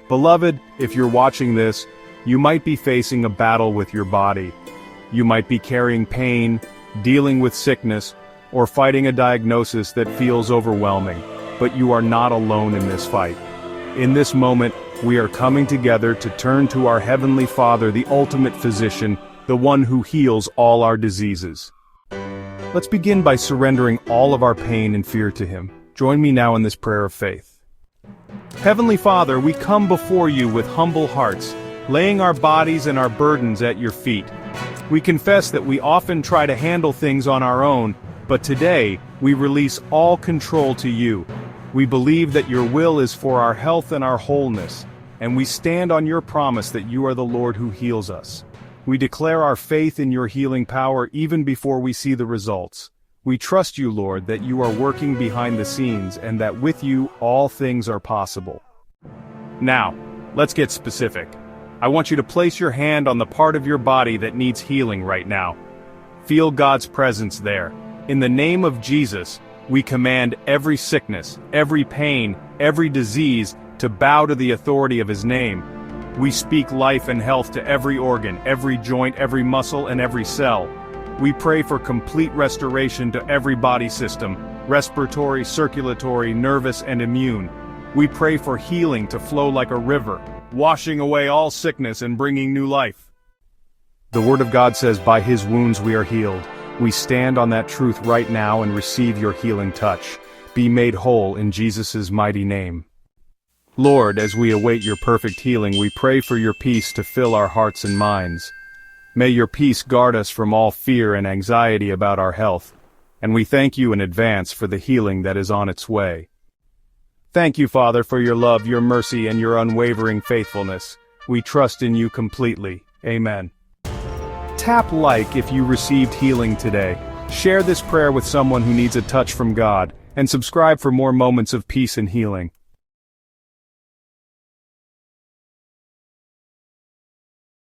Beloved, if you're watching this, you might be facing a battle with your body. You might be carrying pain, dealing with sickness, or fighting a diagnosis that feels overwhelming, but you are not alone in this fight. In this moment, we are coming together to turn to our Heavenly Father, the ultimate physician, the one who heals all our diseases. Let's begin by surrendering all of our pain and fear to Him. Join me now in this prayer of faith. Heavenly Father, we come before you with humble hearts, laying our bodies and our burdens at your feet. We confess that we often try to handle things on our own, but today, we release all control to you. We believe that your will is for our health and our wholeness, and we stand on your promise that you are the Lord who heals us. We declare our faith in your healing power even before we see the results. We trust you, Lord, that you are working behind the scenes and that with you all things are possible. Now, let's get specific. I want you to place your hand on the part of your body that needs healing right now. Feel God's presence there. In the name of Jesus, we command every sickness, every pain, every disease to bow to the authority of His name. We speak life and health to every organ, every joint, every muscle, and every cell. We pray for complete restoration to every body system, respiratory, circulatory, nervous, and immune. We pray for healing to flow like a river, washing away all sickness and bringing new life. The Word of God says, by His wounds we are healed. We stand on that truth right now and receive your healing touch. Be made whole in Jesus' mighty name. Lord, as we await your perfect healing, we pray for your peace to fill our hearts and minds. May your peace guard us from all fear and anxiety about our health, and we thank you in advance for the healing that is on its way. Thank you, Father, for your love, your mercy, and your unwavering faithfulness. We trust in you completely. Amen. Tap like if you received healing today. Share this prayer with someone who needs a touch from God, and subscribe for more moments of peace and healing.